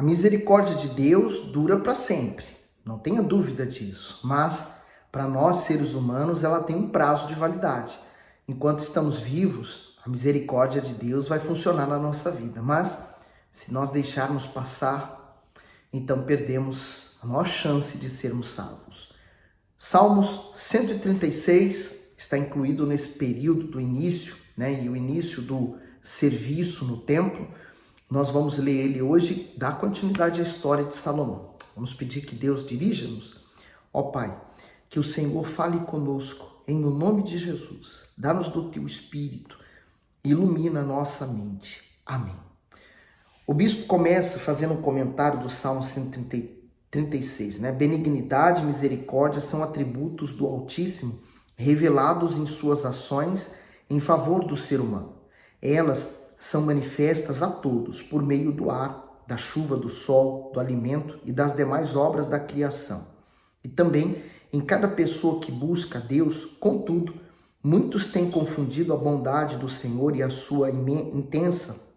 A misericórdia de Deus dura para sempre, não tenha dúvida disso, mas para nós seres humanos ela tem um prazo de validade. Enquanto estamos vivos, a misericórdia de Deus vai funcionar na nossa vida, mas se nós deixarmos passar, então perdemos a maior chance de sermos salvos. Salmos 136 está incluído nesse período do início, e o início do serviço no templo. Nós vamos ler ele hoje, dar continuidade à história de Salomão. Vamos pedir que Deus dirija-nos. Ó Pai, que o Senhor fale conosco, em o nome de Jesus. Dá-nos do Teu Espírito, ilumina a nossa mente. Amém. O bispo começa fazendo um comentário do Salmo 136, Benignidade e misericórdia são atributos do Altíssimo, revelados em suas ações em favor do ser humano. Elas são manifestas a todos por meio do ar, da chuva, do sol, do alimento e das demais obras da criação. E também em cada pessoa que busca a Deus. Contudo, muitos têm confundido a bondade do Senhor e a sua intensa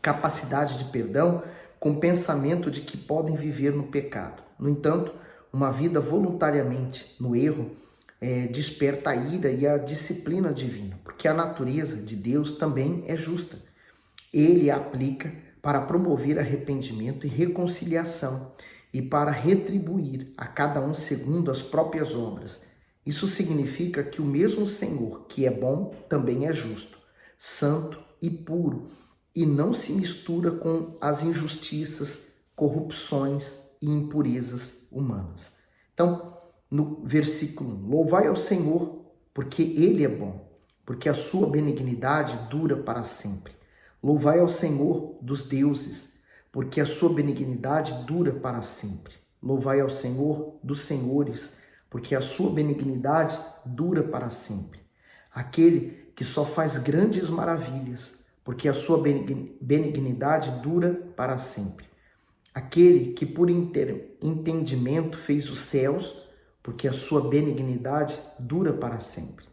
capacidade de perdão com o pensamento de que podem viver no pecado. No entanto, uma vida voluntariamente no erro desperta a ira e a disciplina divina, porque a natureza de Deus também é justa. Ele a aplica para promover arrependimento e reconciliação e para retribuir a cada um segundo as próprias obras. Isso significa que o mesmo Senhor, que é bom, também é justo, santo e puro, e não se mistura com as injustiças, corrupções e impurezas humanas. Então, no versículo 1, louvai ao Senhor, porque Ele é bom, porque a sua benignidade dura para sempre. Louvai ao Senhor dos deuses, porque a sua benignidade dura para sempre. Louvai ao Senhor dos senhores, porque a sua benignidade dura para sempre. Aquele que só faz grandes maravilhas, porque a sua benignidade dura para sempre. Aquele que por entendimento fez os céus, porque a sua benignidade dura para sempre.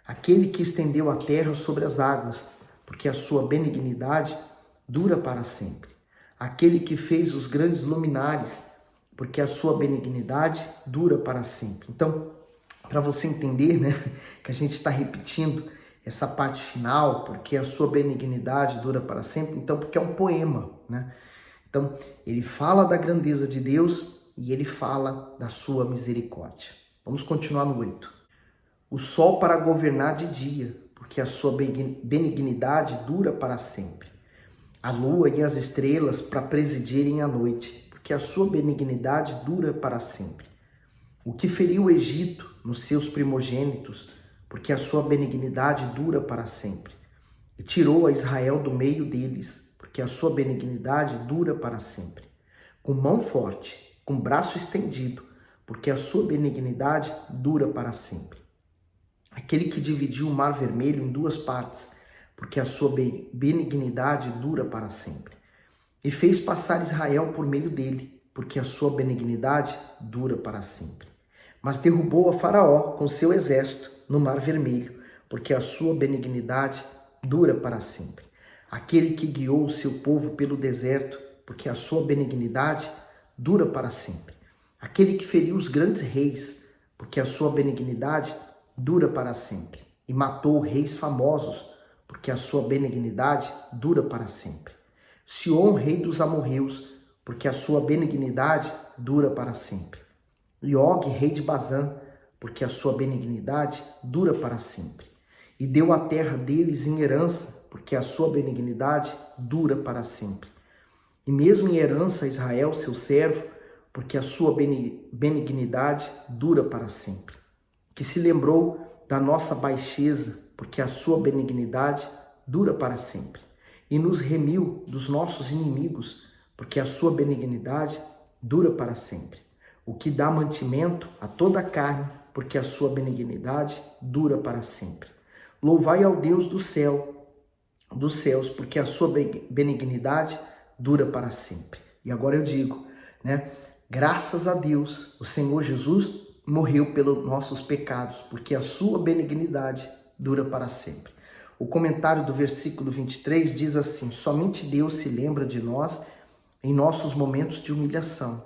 Aquele que estendeu a terra sobre as águas, porque a sua benignidade dura para sempre. Aquele que fez os grandes luminares, porque a sua benignidade dura para sempre. Então, para você entender, que a gente está repetindo essa parte final, porque a sua benignidade dura para sempre, então, porque é um poema, Então, ele fala da grandeza de Deus e ele fala da sua misericórdia. Vamos continuar no 8. O sol para governar de dia, porque a sua benignidade dura para sempre. A lua e as estrelas para presidirem a noite, porque a sua benignidade dura para sempre. O que feriu o Egito nos seus primogênitos, porque a sua benignidade dura para sempre. E tirou a Israel do meio deles, porque a sua benignidade dura para sempre. Com mão forte, com braço estendido, porque a sua benignidade dura para sempre. Aquele que dividiu o mar vermelho em duas partes, porque a sua benignidade dura para sempre. E fez passar Israel por meio dele, porque a sua benignidade dura para sempre. Mas derrubou a Faraó com seu exército no mar vermelho, porque a sua benignidade dura para sempre. Aquele que guiou o seu povo pelo deserto, porque a sua benignidade dura para sempre. Aquele que feriu os grandes reis, porque a sua benignidade dura para sempre. E matou reis famosos, porque a sua benignidade dura para sempre. Sion, rei dos amorreus, porque a sua benignidade dura para sempre. E Og, rei de Bazã, porque a sua benignidade dura para sempre. E deu a terra deles em herança, porque a sua benignidade dura para sempre. E mesmo em herança a Israel, seu servo, porque a sua benignidade dura para sempre. Que se lembrou da nossa baixeza, porque a sua benignidade dura para sempre. E nos remiu dos nossos inimigos, porque a sua benignidade dura para sempre. O que dá mantimento a toda a carne, porque a sua benignidade dura para sempre. Louvai ao Deus do céu, dos céus, porque a sua benignidade dura para sempre. E agora eu digo, graças a Deus, o Senhor Jesus morreu pelos nossos pecados, porque a sua benignidade dura para sempre. O comentário do versículo 23 diz assim: somente Deus se lembra de nós em nossos momentos de humilhação.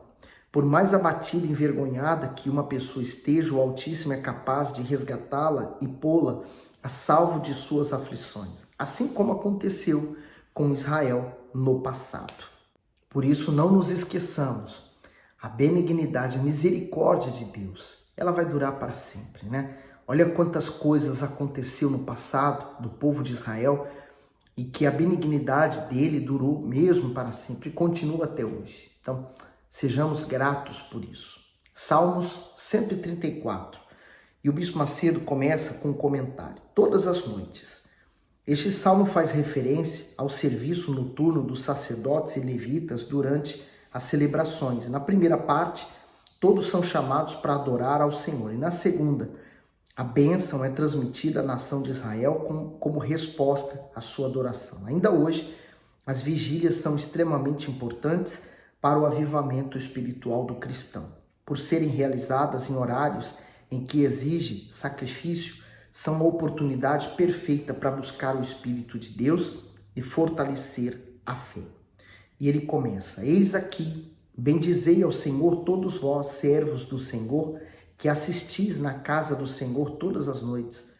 Por mais abatida e envergonhada que uma pessoa esteja, o Altíssimo é capaz de resgatá-la e pô-la a salvo de suas aflições, assim como aconteceu com Israel no passado. Por isso, não nos esqueçamos, a benignidade, a misericórdia de Deus, ela vai durar para sempre, né? Olha quantas coisas aconteceu no passado do povo de Israel e que a benignidade dele durou mesmo para sempre e continua até hoje. Então, sejamos gratos por isso. Salmos 134. E o Bispo Macedo começa com um comentário. Todas as noites. Este salmo faz referência ao serviço noturno dos sacerdotes e levitas durante as celebrações. Na primeira parte, todos são chamados para adorar ao Senhor. E na segunda, a bênção é transmitida à nação de Israel como resposta à sua adoração. Ainda hoje, as vigílias são extremamente importantes para o avivamento espiritual do cristão. Por serem realizadas em horários em que exige sacrifício, são uma oportunidade perfeita para buscar o Espírito de Deus e fortalecer a fé. E ele começa: eis aqui, bendizei ao Senhor todos vós, servos do Senhor, que assistis na casa do Senhor todas as noites.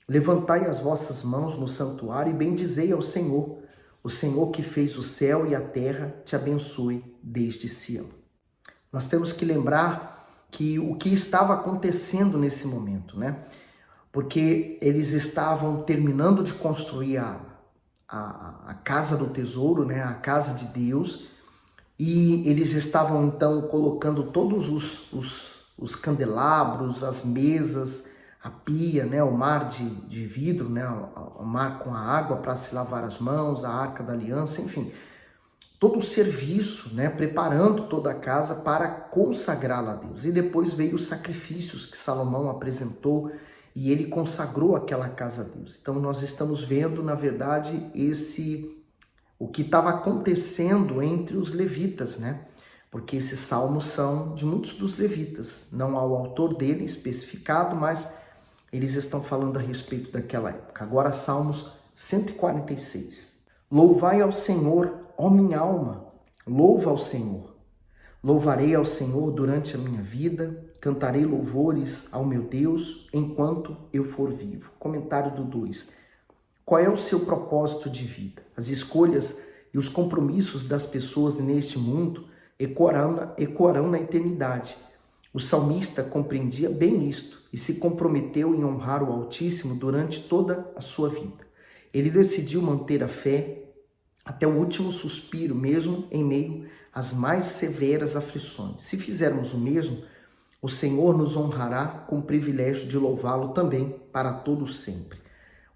Levantai as vossas mãos no santuário e bendizei ao Senhor. O Senhor que fez o céu e a terra te abençoe desde Sião. Nós temos que lembrar que o que estava acontecendo nesse momento, né? Porque eles estavam terminando de construir a casa do tesouro, né? A casa de Deus, e eles estavam então colocando todos os candelabros, as mesas, a pia, né, o mar de vidro, né, o mar com a água para se lavar as mãos, a arca da aliança, enfim, todo o serviço, né, preparando toda a casa para consagrá-la a Deus. E depois veio os sacrifícios que Salomão apresentou e ele consagrou aquela casa a Deus. Então nós estamos vendo, na verdade, o que estava acontecendo entre os levitas, né? Porque esses salmos são de muitos dos levitas, não há o autor dele especificado, mas eles estão falando a respeito daquela época. Agora, Salmos 146. Louvai ao Senhor, ó minha alma, louva ao Senhor. Louvarei ao Senhor durante a minha vida, cantarei louvores ao meu Deus enquanto eu for vivo. Comentário do 2. Qual é o seu propósito de vida? As escolhas e os compromissos das pessoas neste mundo ecoarão na eternidade. O salmista compreendia bem isto e se comprometeu em honrar o Altíssimo durante toda a sua vida. Ele decidiu manter a fé até o último suspiro, mesmo em meio às mais severas aflições. Se fizermos o mesmo, o Senhor nos honrará com o privilégio de louvá-lo também para todo sempre.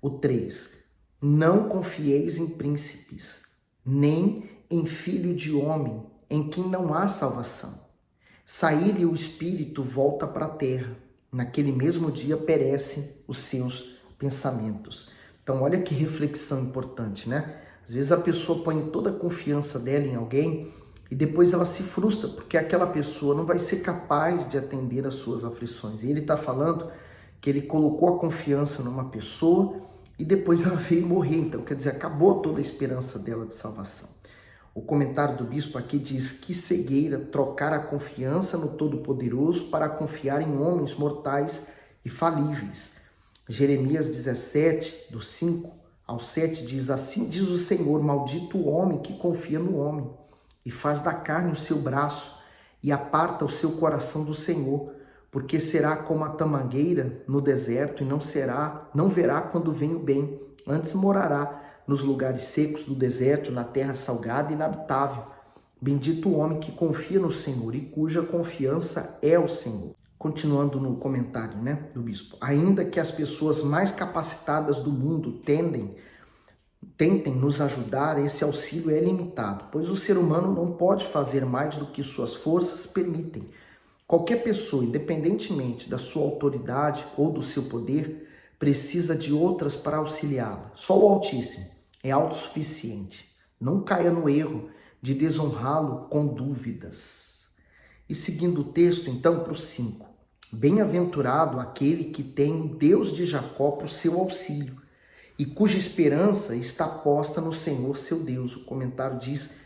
O 3. Não confieis em príncipes, nem em filho de homem, em quem não há salvação. Sair-lhe o espírito volta para a terra. Naquele mesmo dia perecem os seus pensamentos. Então olha que reflexão importante, né? Às vezes a pessoa põe toda a confiança dela em alguém e depois ela se frustra porque aquela pessoa não vai ser capaz de atender às suas aflições. E ele está falando que ele colocou a confiança numa pessoa e depois ela veio morrer. Então, quer dizer, acabou toda a esperança dela de salvação. O comentário do bispo aqui diz: que cegueira trocar a confiança no Todo-Poderoso para confiar em homens mortais e falíveis. Jeremias 17, do 5 ao 7, diz: assim diz o Senhor, maldito o homem que confia no homem e faz da carne o seu braço e aparta o seu coração do Senhor, porque será como a tamangueira no deserto e não verá quando vem o bem, antes morará nos lugares secos do deserto, na terra salgada e inabitável. Bendito o homem que confia no Senhor e cuja confiança é o Senhor. Continuando no comentário, né, do bispo. Ainda que as pessoas mais capacitadas do mundo tentem nos ajudar, esse auxílio é limitado, pois o ser humano não pode fazer mais do que suas forças permitem. Qualquer pessoa, independentemente da sua autoridade ou do seu poder, precisa de outras para auxiliá-la. Só o Altíssimo é autossuficiente. Não caia no erro de desonrá-lo com dúvidas. E seguindo o texto, então, para o 5. Bem-aventurado aquele que tem o Deus de Jacó para o seu auxílio e cuja esperança está posta no Senhor seu Deus. O comentário diz: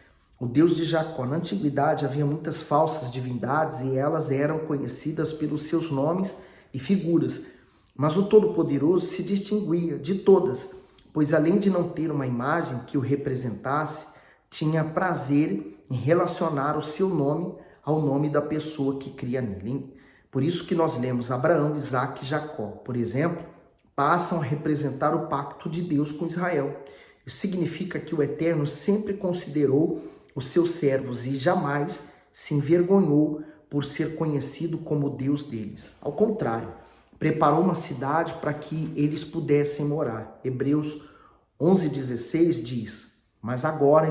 o Deus de Jacó. Na antiguidade havia muitas falsas divindades e elas eram conhecidas pelos seus nomes e figuras. Mas o Todo-Poderoso se distinguia de todas, pois além de não ter uma imagem que o representasse, tinha prazer em relacionar o seu nome ao nome da pessoa que cria nele. Por isso que nós lemos Abraão, Isaque e Jacó, por exemplo, passam a representar o pacto de Deus com Israel. Isso significa que o Eterno sempre considerou os seus servos e jamais se envergonhou por ser conhecido como Deus deles. Ao contrário, preparou uma cidade para que eles pudessem morar. Hebreus 11:16 diz: mas agora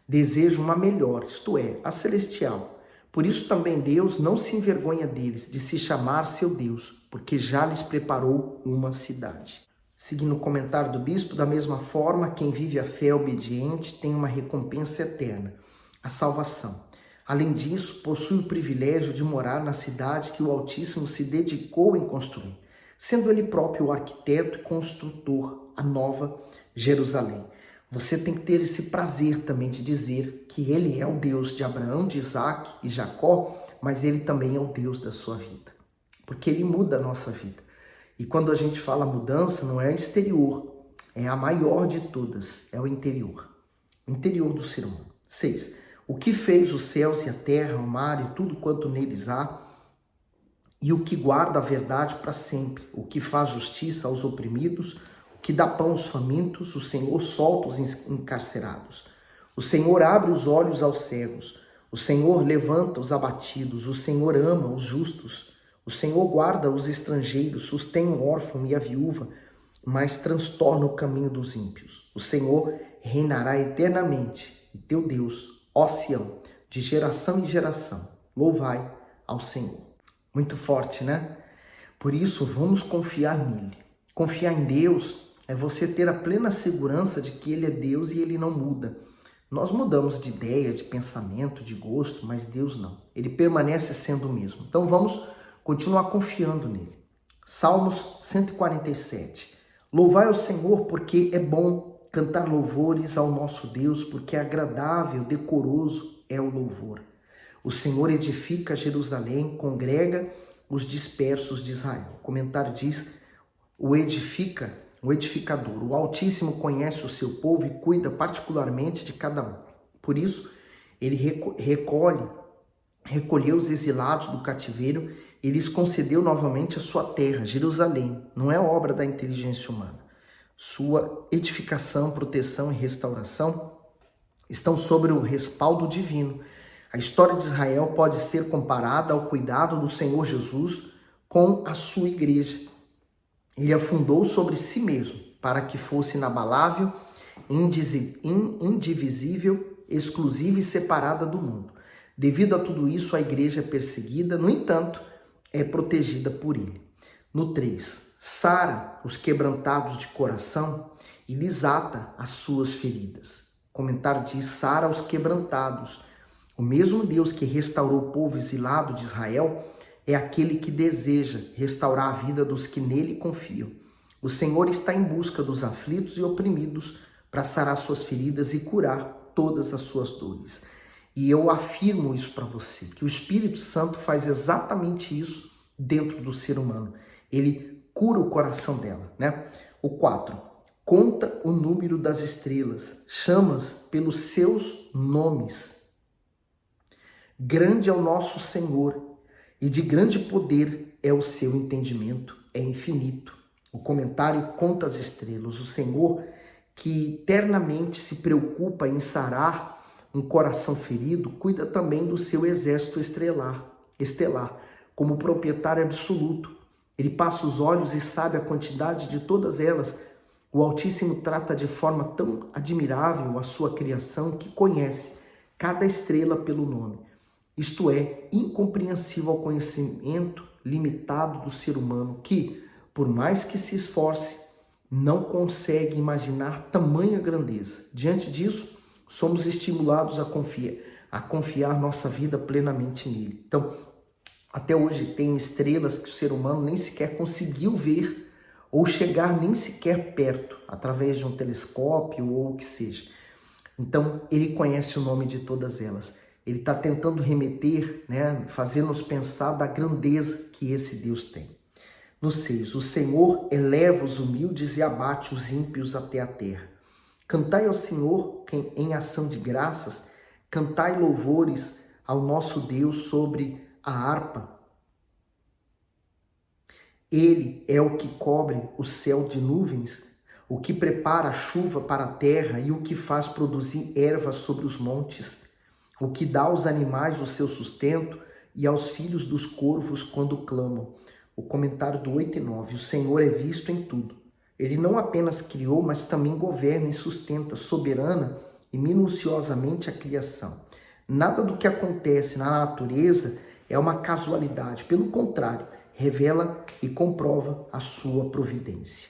desejam uma melhor, isto é, a celestial. Por isso também Deus não se envergonha deles, de se chamar seu Deus, porque já lhes preparou uma cidade. Seguindo o comentário do bispo, da mesma forma, quem vive a fé obediente tem uma recompensa eterna, a salvação. Além disso, possui o privilégio de morar na cidade que o Altíssimo se dedicou em construir, sendo ele próprio o arquiteto e construtor, a nova Jerusalém. Você tem que ter esse prazer também de dizer que ele é o Deus de Abraão, de Isaque e Jacó, mas ele também é o Deus da sua vida, porque ele muda a nossa vida. E quando a gente fala mudança, não é exterior, é a maior de todas, é o interior do ser humano. 6. O que fez os céus e a terra, o mar e tudo quanto neles há, e o que guarda a verdade para sempre, o que faz justiça aos oprimidos, que dá pão aos famintos, o Senhor solta os encarcerados. O Senhor abre os olhos aos cegos. O Senhor levanta os abatidos. O Senhor ama os justos. O Senhor guarda os estrangeiros, sustém o órfão e a viúva, mas transtorna o caminho dos ímpios. O Senhor reinará eternamente, e teu Deus, ó Sião, de geração em geração, louvai ao Senhor. Muito forte, né? Por isso, vamos confiar nele. Confiar em Deus é você ter a plena segurança de que ele é Deus e ele não muda. Nós mudamos de ideia, de pensamento, de gosto, mas Deus não. Ele permanece sendo o mesmo. Então vamos continuar confiando nele. Salmos 147. Louvai ao Senhor porque é bom, cantar louvores ao nosso Deus, porque agradável, decoroso é o louvor. O Senhor edifica Jerusalém, congrega os dispersos de Israel. O comentário diz: o edificador, o Altíssimo conhece o seu povo e cuida particularmente de cada um. Por isso, ele recolheu os exilados do cativeiro e lhes concedeu novamente a sua terra, Jerusalém. Não é obra da inteligência humana. Sua edificação, proteção e restauração estão sobre o respaldo divino. A história de Israel pode ser comparada ao cuidado do Senhor Jesus com a sua igreja. Ele a fundou sobre si mesmo, para que fosse inabalável, indivisível, exclusiva e separada do mundo. Devido a tudo isso, a igreja é perseguida, no entanto, é protegida por ele. No 3, sara os quebrantados de coração e lhes ata as suas feridas. O comentário diz: sara os quebrantados. O mesmo Deus que restaurou o povo exilado de Israel é aquele que deseja restaurar a vida dos que nele confiam. O Senhor está em busca dos aflitos e oprimidos para sarar suas feridas e curar todas as suas dores. E eu afirmo isso para você, que o Espírito Santo faz exatamente isso dentro do ser humano. Ele cura o coração dela, né? O 4, conta o número das estrelas, chama-as pelos seus nomes. Grande é o nosso Senhor, e de grande poder é o seu entendimento, é infinito. O comentário conta as estrelas. O Senhor, que eternamente se preocupa em sarar um coração ferido, cuida também do seu exército estelar, como proprietário absoluto. Ele passa os olhos e sabe a quantidade de todas elas. O Altíssimo trata de forma tão admirável a sua criação que conhece cada estrela pelo nome. Isto é incompreensível ao conhecimento limitado do ser humano que, por mais que se esforce, não consegue imaginar tamanha grandeza. Diante disso, somos estimulados a confiar nossa vida plenamente nele. Então, até hoje tem estrelas que o ser humano nem sequer conseguiu ver ou chegar nem sequer perto, através de um telescópio ou o que seja. Então, ele conhece o nome de todas elas. Ele está tentando remeter, né, fazer-nos pensar da grandeza que esse Deus tem. No 6, o Senhor eleva os humildes e abate os ímpios até a terra. Cantai ao Senhor em ação de graças, cantai louvores ao nosso Deus sobre a harpa. Ele é o que cobre o céu de nuvens, o que prepara a chuva para a terra e o que faz produzir ervas sobre os montes, o que dá aos animais o seu sustento e aos filhos dos corvos quando clamam. O comentário do 8 e 9. O Senhor é visto em tudo. Ele não apenas criou, mas também governa e sustenta soberana e minuciosamente a criação. Nada do que acontece na natureza é uma casualidade. Pelo contrário, revela e comprova a sua providência.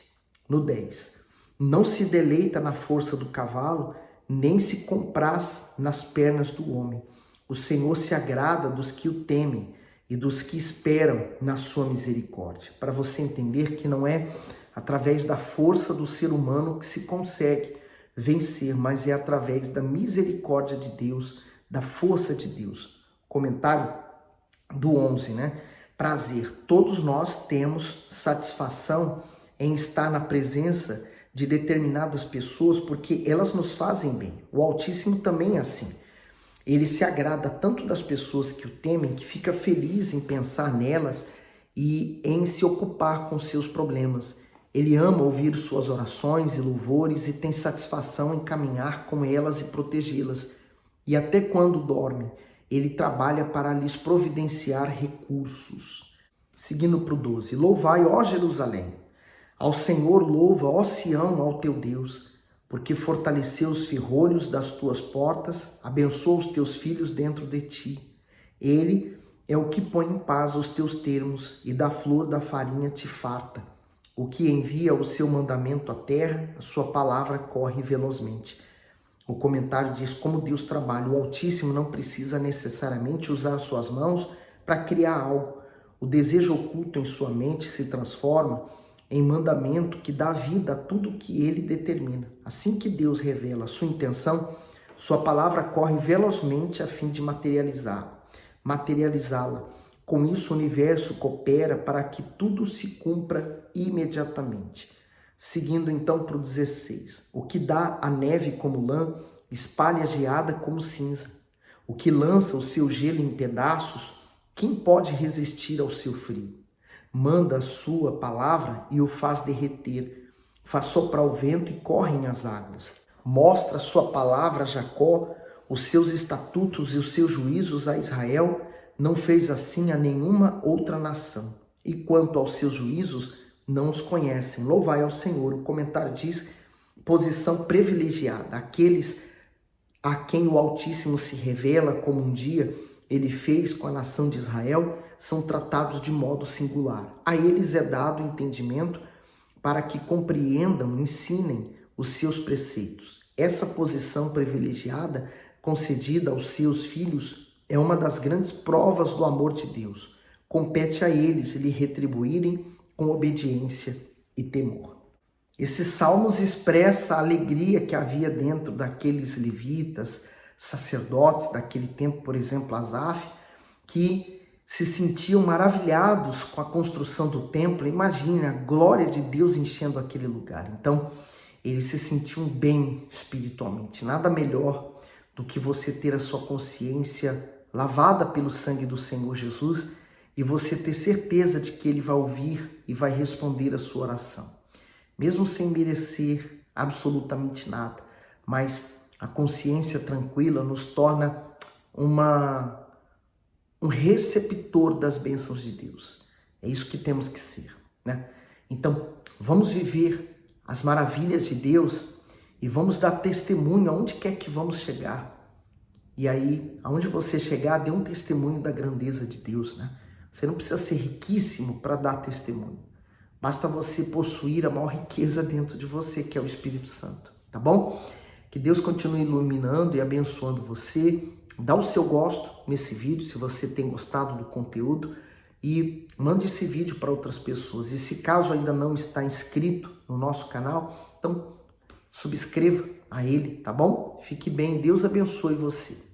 No 10. Não se deleita na força do cavalo, nem se compraz nas pernas do homem. O Senhor se agrada dos que o temem e dos que esperam na sua misericórdia. Para você entender que não é através da força do ser humano que se consegue vencer, mas é através da misericórdia de Deus, da força de Deus. Comentário do 11, né? Prazer. Todos nós temos satisfação em estar na presença de determinadas pessoas porque elas nos fazem bem. O Altíssimo também é assim. Ele se agrada tanto das pessoas que o temem, que fica feliz em pensar nelas e em se ocupar com seus problemas. Ele ama ouvir suas orações e louvores e tem satisfação em caminhar com elas e protegê-las. E até quando dorme, ele trabalha para lhes providenciar recursos. Seguindo para o 12. Louvai, ó Jerusalém, ao Senhor louva, ó Sião, ao teu Deus, porque fortaleceu os ferrolhos das tuas portas, abençoa os teus filhos dentro de ti. Ele é o que põe em paz os teus termos e da flor da farinha te farta. O que envia o seu mandamento à terra, a sua palavra corre velozmente. O comentário diz como Deus trabalha. O Altíssimo não precisa necessariamente usar suas mãos para criar algo. O desejo oculto em sua mente se transforma em mandamento que dá vida a tudo que ele determina. Assim que Deus revela a sua intenção, sua palavra corre velozmente a fim de materializá-la. Com isso, o universo coopera para que tudo se cumpra imediatamente. Seguindo então para o 16. O que dá a neve como lã, espalha a geada como cinza. O que lança o seu gelo em pedaços, quem pode resistir ao seu frio? Manda a sua palavra e o faz derreter. Faz soprar o vento e correm as águas. Mostra a sua palavra a Jacó, os seus estatutos e os seus juízos a Israel. Não fez assim a nenhuma outra nação. E quanto aos seus juízos, não os conhecem. Louvai ao Senhor. O comentário diz, posição privilegiada. Aqueles a quem o Altíssimo se revela, como um dia ele fez com a nação de Israel, são tratados de modo singular. A eles é dado entendimento para que compreendam, ensinem os seus preceitos. Essa posição privilegiada concedida aos seus filhos é uma das grandes provas do amor de Deus. Compete a eles lhe retribuírem com obediência e temor. Esses salmos expressam a alegria que havia dentro daqueles levitas, sacerdotes daquele tempo, por exemplo, Asaf, que se sentiam maravilhados com a construção do templo. Imagine a glória de Deus enchendo aquele lugar. Então, eles se sentiam bem espiritualmente. Nada melhor do que você ter a sua consciência lavada pelo sangue do Senhor Jesus e você ter certeza de que Ele vai ouvir e vai responder a sua oração. Mesmo sem merecer absolutamente nada, mas a consciência tranquila nos torna um receptor das bênçãos de Deus. É isso que temos que ser, né? Então, vamos viver as maravilhas de Deus e vamos dar testemunho aonde quer que vamos chegar. E aí, aonde você chegar, dê um testemunho da grandeza de Deus, né? Você não precisa ser riquíssimo para dar testemunho. Basta você possuir a maior riqueza dentro de você, que é o Espírito Santo, tá bom? Que Deus continue iluminando e abençoando você. Dá o seu gosto nesse vídeo, se você tem gostado do conteúdo, e mande esse vídeo para outras pessoas. E se caso ainda não está inscrito no nosso canal, então subscreva a Ele, tá bom? Fique bem, Deus abençoe você.